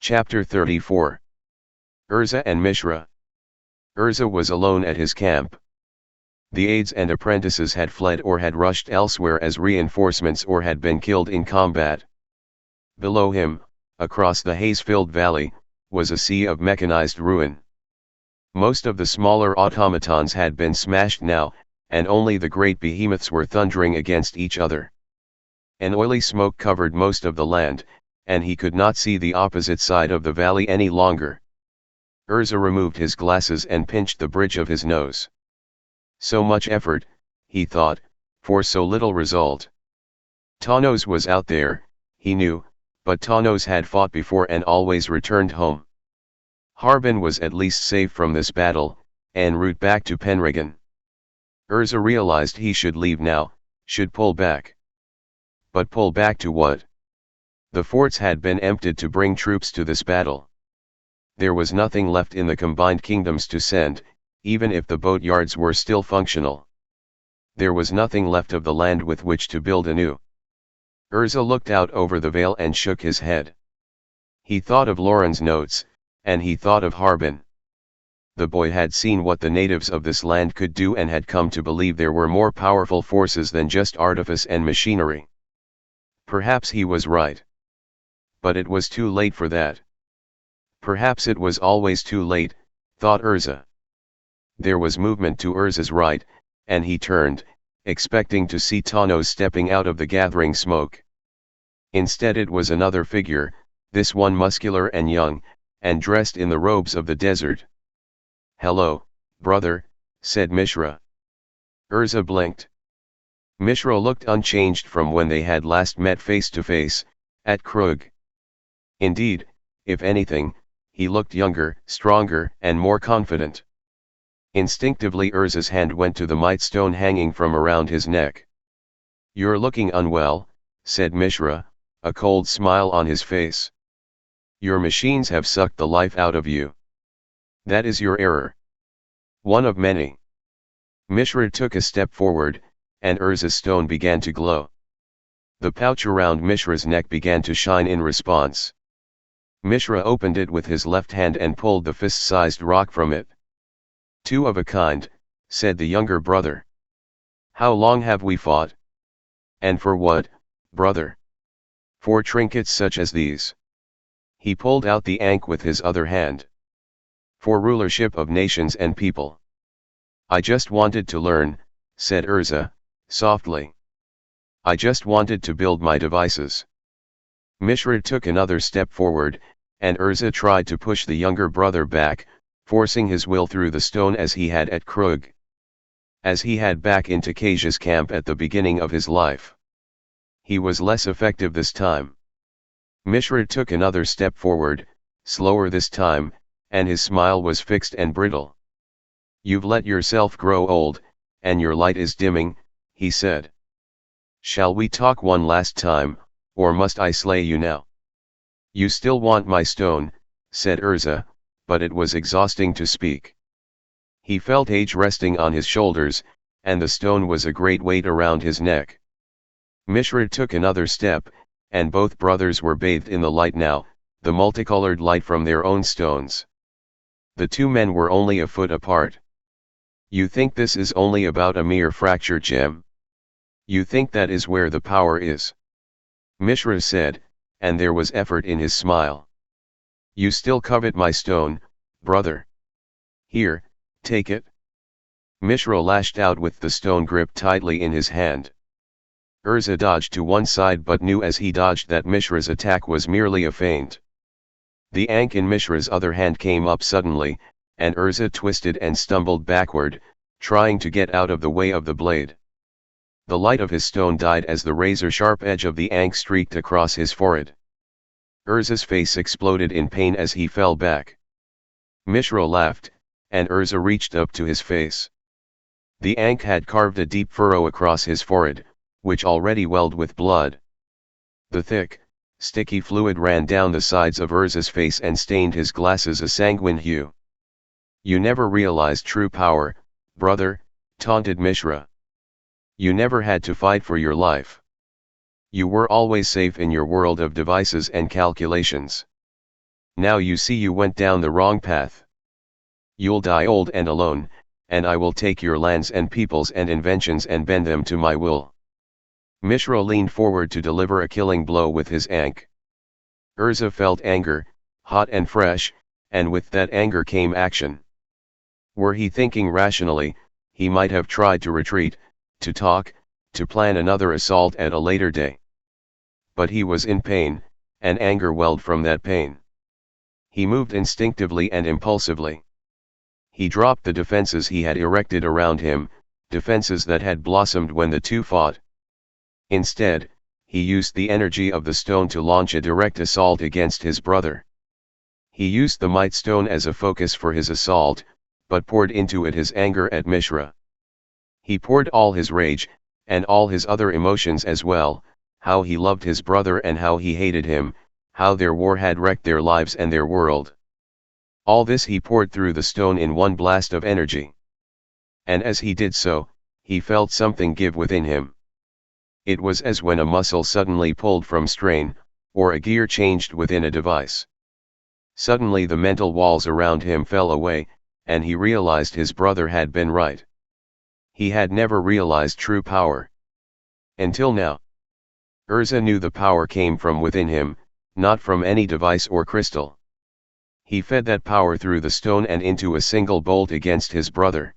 Chapter 34. Urza and Mishra. Urza was alone at his camp. The aides and apprentices had fled or had rushed elsewhere as reinforcements or had been killed in combat. Below him, across the haze-filled valley, was a sea of mechanized ruin. Most of the smaller automatons had been smashed now, and only the great behemoths were thundering against each other. An oily smoke covered most of the land, and he could not see the opposite side of the valley any longer. Urza removed his glasses and pinched the bridge of his nose. So much effort, he thought, for so little result. Tawnos was out there, he knew, but Tawnos had fought before and always returned home. Harbin was at least safe from this battle, en route back to Penregan. Urza realized he should leave now, should pull back. But pull back to what? The forts had been emptied to bring troops to this battle. There was nothing left in the combined kingdoms to send, even if the boatyards were still functional. There was nothing left of the land with which to build anew. Urza looked out over the vale and shook his head. He thought of Lauren's notes, and he thought of Harbin. The boy had seen what the natives of this land could do and had come to believe there were more powerful forces than just artifice and machinery. Perhaps he was right. But it was too late for that. Perhaps it was always too late, thought Urza. There was movement to Urza's right, and he turned, expecting to see Tawnos stepping out of the gathering smoke. Instead it was another figure, this one muscular and young, and dressed in the robes of the desert. "Hello, brother," said Mishra. Urza blinked. Mishra looked unchanged from when they had last met face to face, at Krug. Indeed, if anything, he looked younger, stronger, and more confident. Instinctively Urza's hand went to the mite stone hanging from around his neck. "You're looking unwell," said Mishra, a cold smile on his face. "Your machines have sucked the life out of you. That is your error. One of many." Mishra took a step forward, and Urza's stone began to glow. The pouch around Mishra's neck began to shine in response. Mishra opened it with his left hand and pulled the fist-sized rock from it. "Two of a kind," said the younger brother. "How long have we fought? And for what, brother?" "For trinkets such as these." He pulled out the ankh with his other hand. "For rulership of nations and people." "I just wanted to learn," said Urza, softly. "I just wanted to build my devices." Mishra took another step forward, and Urza tried to push the younger brother back, forcing his will through the stone as he had at Krug. As he had back into Kaja's camp at the beginning of his life. He was less effective this time. Mishra took another step forward, slower this time, and his smile was fixed and brittle. "You've let yourself grow old, and your light is dimming," he said. "Shall we talk one last time, or must I slay you now?" "You still want my stone," said Urza, but it was exhausting to speak. He felt age resting on his shoulders, and the stone was a great weight around his neck. Mishra took another step, and both brothers were bathed in the light now, the multicolored light from their own stones. The two men were only a foot apart. "You think this is only about a mere fracture gem? You think that is where the power is?" Mishra said, and there was effort in his smile. "You still covet my stone, brother? Here, take it." Mishra lashed out with the stone gripped tightly in his hand. Urza dodged to one side but knew as he dodged that Mishra's attack was merely a feint. The ankh in Mishra's other hand came up suddenly, and Urza twisted and stumbled backward, trying to get out of the way of the blade. The light of his stone died as the razor-sharp edge of the ankh streaked across his forehead. Urza's face exploded in pain as he fell back. Mishra laughed, and Urza reached up to his face. The ankh had carved a deep furrow across his forehead, which already welled with blood. The thick, sticky fluid ran down the sides of Urza's face and stained his glasses a sanguine hue. "You never realized true power, brother," taunted Mishra. "You never had to fight for your life. You were always safe in your world of devices and calculations. Now you see you went down the wrong path. You'll die old and alone, and I will take your lands and peoples and inventions and bend them to my will. Mishra leaned forward to deliver a killing blow with his ankh. Urza felt anger, hot and fresh, and with that anger came action. Were he thinking rationally, he might have tried to retreat, to talk, to plan another assault at a later day. But he was in pain, and anger welled from that pain. He moved instinctively and impulsively. He dropped the defenses he had erected around him, defenses that had blossomed when the two fought. Instead, he used the energy of the stone to launch a direct assault against his brother. He used the Might Stone as a focus for his assault, but poured into it his anger at Mishra. He poured all his rage, and all his other emotions as well, how he loved his brother and how he hated him, how their war had wrecked their lives and their world. All this he poured through the stone in one blast of energy. And as he did so, he felt something give within him. It was as when a muscle suddenly pulled from strain, or a gear changed within a device. Suddenly the mental walls around him fell away, and he realized his brother had been right. He had never realized true power. Until now. Urza knew the power came from within him, not from any device or crystal. He fed that power through the stone and into a single bolt against his brother.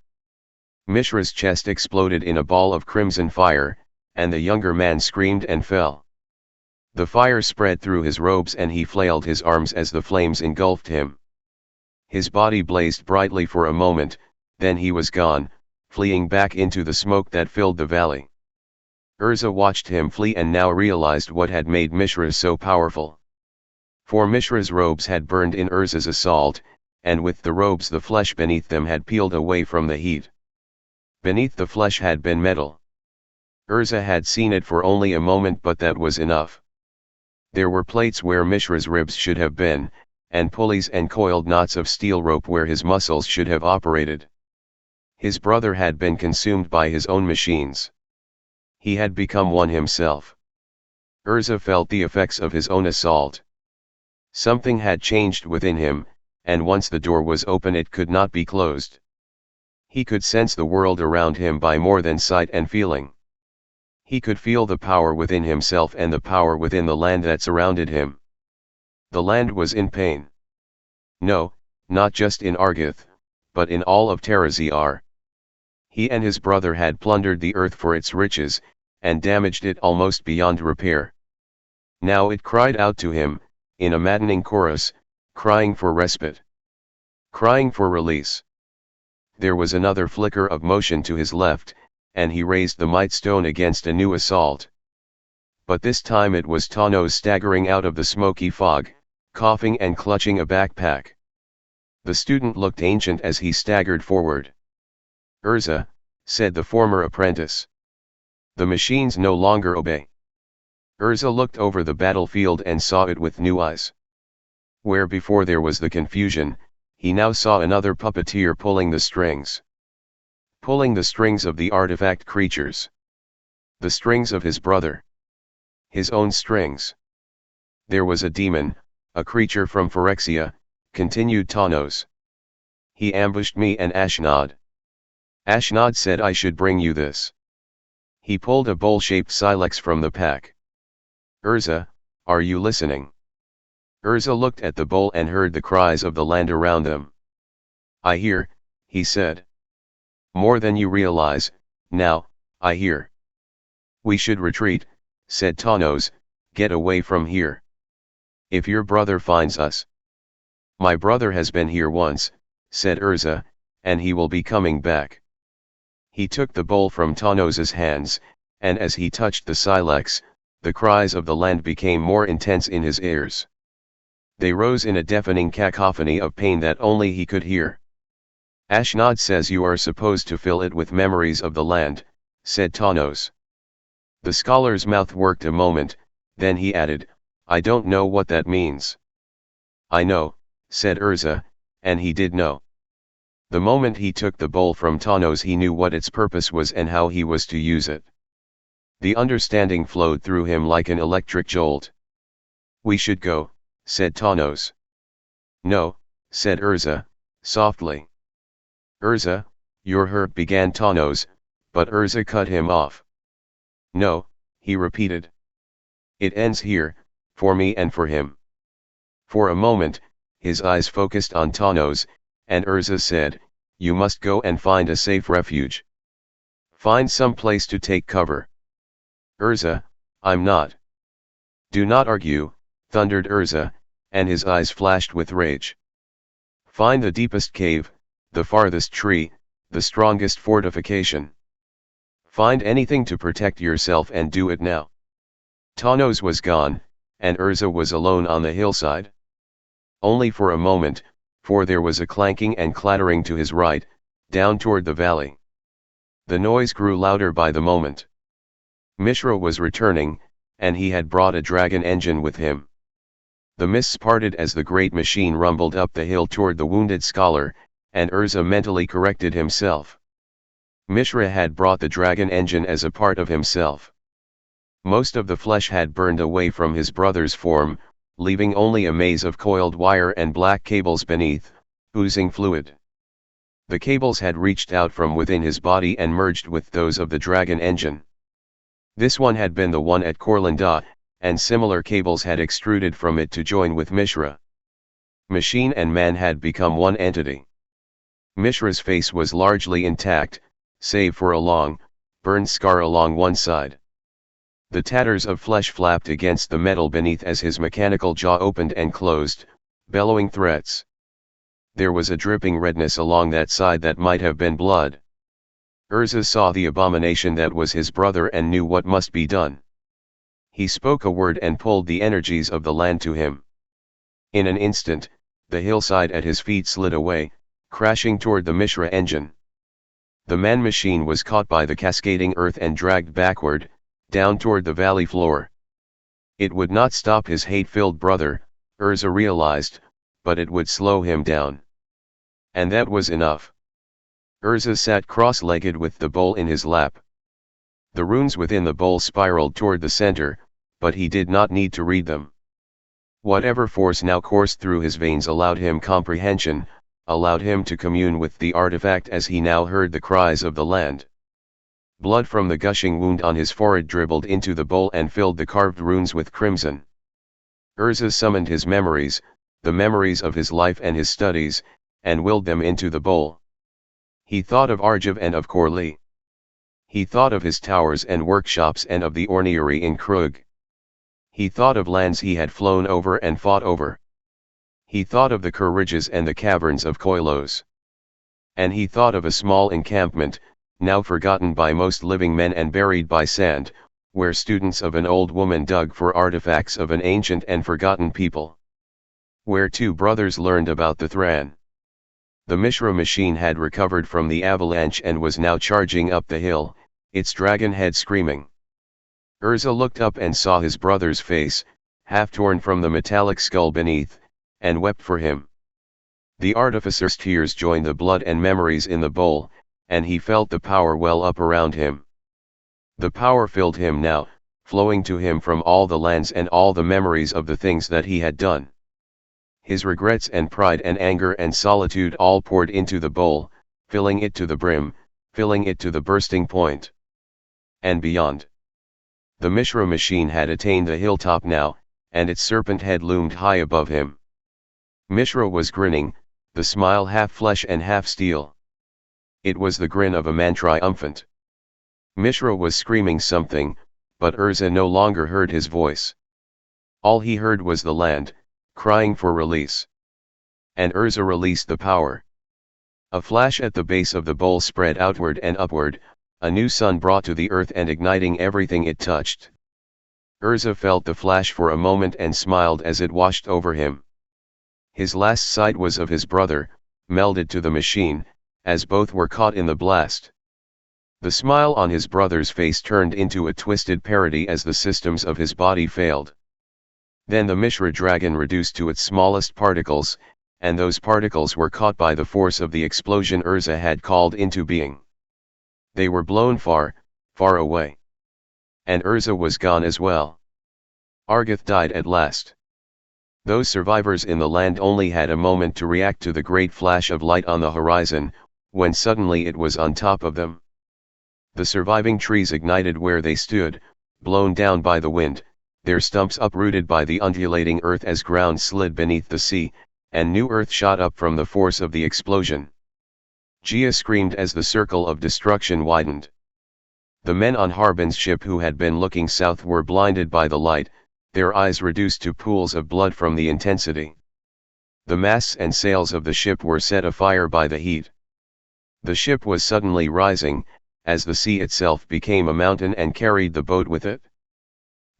Mishra's chest exploded in a ball of crimson fire, and the younger man screamed and fell. The fire spread through his robes and he flailed his arms as the flames engulfed him. His body blazed brightly for a moment, then he was gone, fleeing back into the smoke that filled the valley. Urza watched him flee and now realized what had made Mishra so powerful. For Mishra's robes had burned in Urza's assault, and with the robes the flesh beneath them had peeled away from the heat. Beneath the flesh had been metal. Urza had seen it for only a moment, but that was enough. There were plates where Mishra's ribs should have been, and pulleys and coiled knots of steel rope where his muscles should have operated. His brother had been consumed by his own machines. He had become one himself. Urza felt the effects of his own assault. Something had changed within him, and once the door was open it could not be closed. He could sense the world around him by more than sight and feeling. He could feel the power within himself and the power within the land that surrounded him. The land was in pain. No, not just in Argith, but in all of Terraziar. He and his brother had plundered the earth for its riches, and damaged it almost beyond repair. Now it cried out to him, in a maddening chorus, crying for respite. Crying for release. There was another flicker of motion to his left, and he raised the Might Stone against a new assault. But this time it was Tawnos staggering out of the smoky fog, coughing and clutching a backpack. The student looked ancient as he staggered forward. Urza, said the former apprentice. The machines no longer obey. Urza looked over the battlefield and saw it with new eyes. Where before there was the confusion, he now saw another puppeteer pulling the strings. Pulling the strings of the artifact creatures. The strings of his brother. His own strings. There was a demon, a creature from Phyrexia, continued Tawnos. He ambushed me and Ashnod. Ashnod said I should bring you this. He pulled a bowl-shaped silex from the pack. Urza, are you listening? Urza looked at the bowl and heard the cries of the land around them. I hear, he said. More than you realize, now, I hear. We should retreat, said Tawnos, get away from here. If your brother finds us. My brother has been here once, said Urza, and he will be coming back. He took the bowl from Tawnos's hands, and as he touched the silex, the cries of the land became more intense in his ears. They rose in a deafening cacophony of pain that only he could hear. Ashnod says you are supposed to fill it with memories of the land, said Tawnos. The scholar's mouth worked a moment, then he added, I don't know what that means. I know, said Urza, and he did know. The moment he took the bowl from Tawnos he knew what its purpose was and how he was to use it. The understanding flowed through him like an electric jolt. We should go, said Tawnos. No, said Urza, softly. Urza, you're hurt, began Tawnos, but Urza cut him off. No, he repeated. It ends here, for me and for him. For a moment, his eyes focused on Tawnos, and Urza said, you must go and find a safe refuge. Find some place to take cover. Urza, I'm not. Do not argue, thundered Urza, and his eyes flashed with rage. Find the deepest cave, the farthest tree, the strongest fortification. Find anything to protect yourself and do it now. Tawnos was gone, and Urza was alone on the hillside. Only for a moment, for there was a clanking and clattering to his right, down toward the valley. The noise grew louder by the moment. Mishra was returning, and he had brought a dragon engine with him. The mists parted as the great machine rumbled up the hill toward the wounded scholar, and Urza mentally corrected himself. Mishra had brought the dragon engine as a part of himself. Most of the flesh had burned away from his brother's form, leaving only a maze of coiled wire and black cables beneath, oozing fluid. The cables had reached out from within his body and merged with those of the dragon engine. This one had been the one at Korlanda, and similar cables had extruded from it to join with Mishra. Machine and man had become one entity. Mishra's face was largely intact, save for a long, burned scar along one side. The tatters of flesh flapped against the metal beneath as his mechanical jaw opened and closed, bellowing threats. There was a dripping redness along that side that might have been blood. Urza saw the abomination that was his brother and knew what must be done. He spoke a word and pulled the energies of the land to him. In an instant, the hillside at his feet slid away, crashing toward the Mishra engine. The man-machine was caught by the cascading earth and dragged backward, down toward the valley floor. It would not stop his hate-filled brother, Urza realized, but it would slow him down. And that was enough. Urza sat cross-legged with the bowl in his lap. The runes within the bowl spiraled toward the center, but he did not need to read them. Whatever force now coursed through his veins allowed him comprehension, allowed him to commune with the artifact as he now heard the cries of the land. Blood from the gushing wound on his forehead dribbled into the bowl and filled the carved runes with crimson. Urza summoned his memories, the memories of his life and his studies, and willed them into the bowl. He thought of Arjiv and of Korli. He thought of his towers and workshops and of the ornery in Krug. He thought of lands he had flown over and fought over. He thought of the Courages and the caverns of Koilos. And he thought of a small encampment, now forgotten by most living men and buried by sand, where students of an old woman dug for artifacts of an ancient and forgotten people. Where two brothers learned about the Thran. The Mishra machine had recovered from the avalanche and was now charging up the hill, its dragon head screaming. Urza looked up and saw his brother's face, half torn from the metallic skull beneath, and wept for him. The artificer's tears joined the blood and memories in the bowl, and he felt the power well up around him. The power filled him now, flowing to him from all the lands and all the memories of the things that he had done. His regrets and pride and anger and solitude all poured into the bowl, filling it to the brim, filling it to the bursting point. And beyond. The Mishra machine had attained the hilltop now, and its serpent head loomed high above him. Mishra was grinning, the smile half flesh and half steel. It was the grin of a man triumphant. Mishra was screaming something, but Urza no longer heard his voice. All he heard was the land, crying for release. And Urza released the power. A flash at the base of the bowl spread outward and upward, a new sun brought to the earth and igniting everything it touched. Urza felt the flash for a moment and smiled as it washed over him. His last sight was of his brother, melded to the machine, as both were caught in the blast. The smile on his brother's face turned into a twisted parody as the systems of his body failed. Then the Mishra dragon reduced to its smallest particles, and those particles were caught by the force of the explosion Urza had called into being. They were blown far, far away. And Urza was gone as well. Argath died at last. Those survivors in the land only had a moment to react to the great flash of light on the horizon, when suddenly it was on top of them. The surviving trees ignited where they stood, blown down by the wind, their stumps uprooted by the undulating earth as ground slid beneath the sea, and new earth shot up from the force of the explosion. Gia screamed as the circle of destruction widened. The men on Harbin's ship who had been looking south were blinded by the light, their eyes reduced to pools of blood from the intensity. The masts and sails of the ship were set afire by the heat. The ship was suddenly rising, as the sea itself became a mountain and carried the boat with it.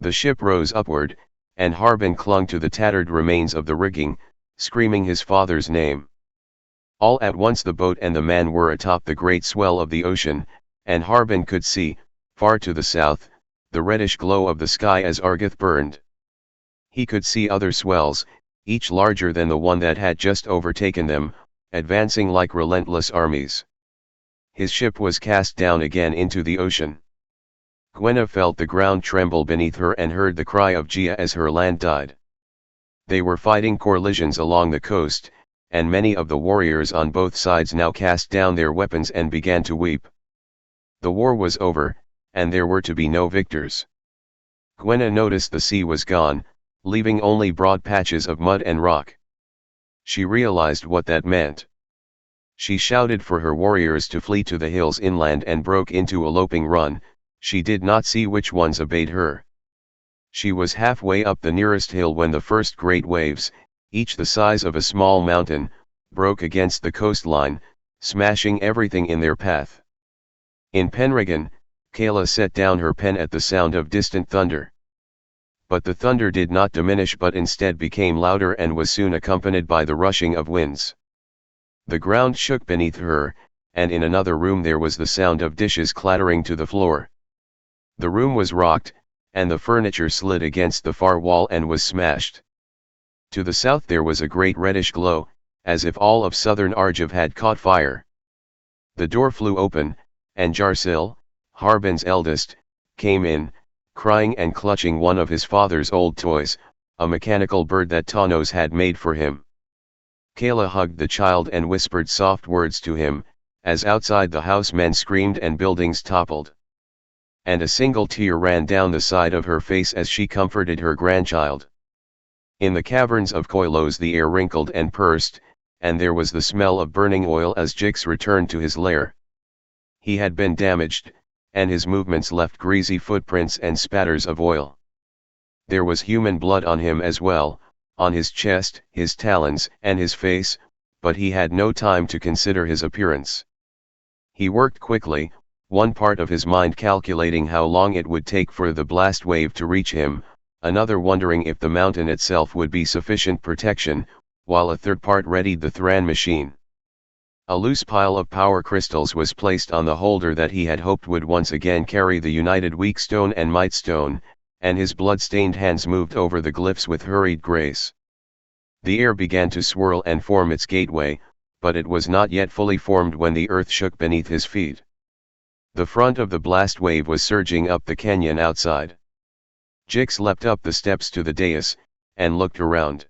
The ship rose upward, and Harbin clung to the tattered remains of the rigging, screaming his father's name. All at once the boat and the man were atop the great swell of the ocean, and Harbin could see, far to the south, the reddish glow of the sky as Argoth burned. He could see other swells, each larger than the one that had just overtaken them, advancing like relentless armies. His ship was cast down again into the ocean. Gwenna felt the ground tremble beneath her and heard the cry of Gia as her land died. They were fighting collisions along the coast, and many of the warriors on both sides now cast down their weapons and began to weep. The war was over, and there were to be no victors. Gwenna noticed the sea was gone, leaving only broad patches of mud and rock. She realized what that meant. She shouted for her warriors to flee to the hills inland and broke into a loping run. She did not see which ones obeyed her. She was halfway up the nearest hill when the first great waves, each the size of a small mountain, broke against the coastline, smashing everything in their path. In Penregan, Kayla set down her pen at the sound of distant thunder. But the thunder did not diminish but instead became louder and was soon accompanied by the rushing of winds. The ground shook beneath her, and in another room there was the sound of dishes clattering to the floor. The room was rocked, and the furniture slid against the far wall and was smashed. To the south there was a great reddish glow, as if all of southern Argiv had caught fire. The door flew open, and Jarsil, Harbin's eldest, came in, crying and clutching one of his father's old toys, a mechanical bird that Tanos had made for him. Kayla hugged the child and whispered soft words to him, as outside the house men screamed and buildings toppled. And a single tear ran down the side of her face as she comforted her grandchild. In the caverns of Koilos the air wrinkled and pursed, and there was the smell of burning oil as Jix returned to his lair. He had been damaged, and his movements left greasy footprints and spatters of oil. There was human blood on him as well, on his chest, his talons, and his face, but he had no time to consider his appearance. He worked quickly, one part of his mind calculating how long it would take for the blast wave to reach him, another wondering if the mountain itself would be sufficient protection, while a third part readied the Thran machine. A loose pile of power crystals was placed on the holder that he had hoped would once again carry the united weak stone and might stone, and his blood-stained hands moved over the glyphs with hurried grace. The air began to swirl and form its gateway, but it was not yet fully formed when the earth shook beneath his feet. The front of the blast wave was surging up the canyon outside. Jix leapt up the steps to the dais, and looked around.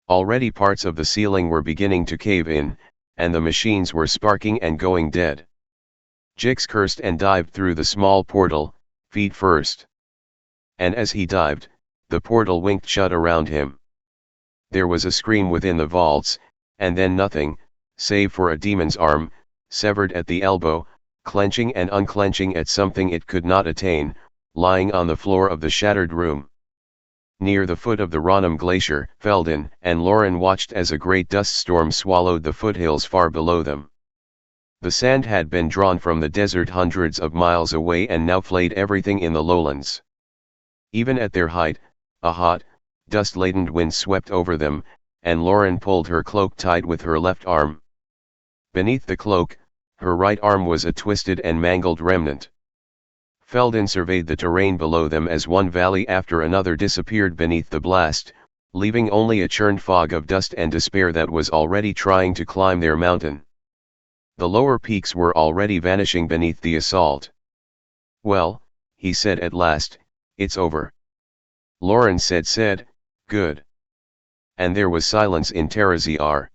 Already parts of the ceiling were beginning to cave in, and the machines were sparking and going dead. Jix cursed and dived through the small portal, feet first. And as he dived, the portal winked shut around him. There was a scream within the vaults, and then nothing, save for a demon's arm, severed at the elbow, clenching and unclenching at something it could not attain, lying on the floor of the shattered room. Near the foot of the Ranum glacier, Feldon and Lauren watched as a great dust storm swallowed the foothills far below them. The sand had been drawn from the desert hundreds of miles away and now flayed everything in the lowlands. Even at their height, a hot, dust-laden wind swept over them, and Lauren pulled her cloak tight with her left arm. Beneath the cloak, her right arm was a twisted and mangled remnant. Feldon surveyed the terrain below them as one valley after another disappeared beneath the blast, leaving only a churned fog of dust and despair that was already trying to climb their mountain. The lower peaks were already vanishing beneath the assault. "Well," he said at last, "it's over." Lauren said, "Good. and there was silence in Terraziar.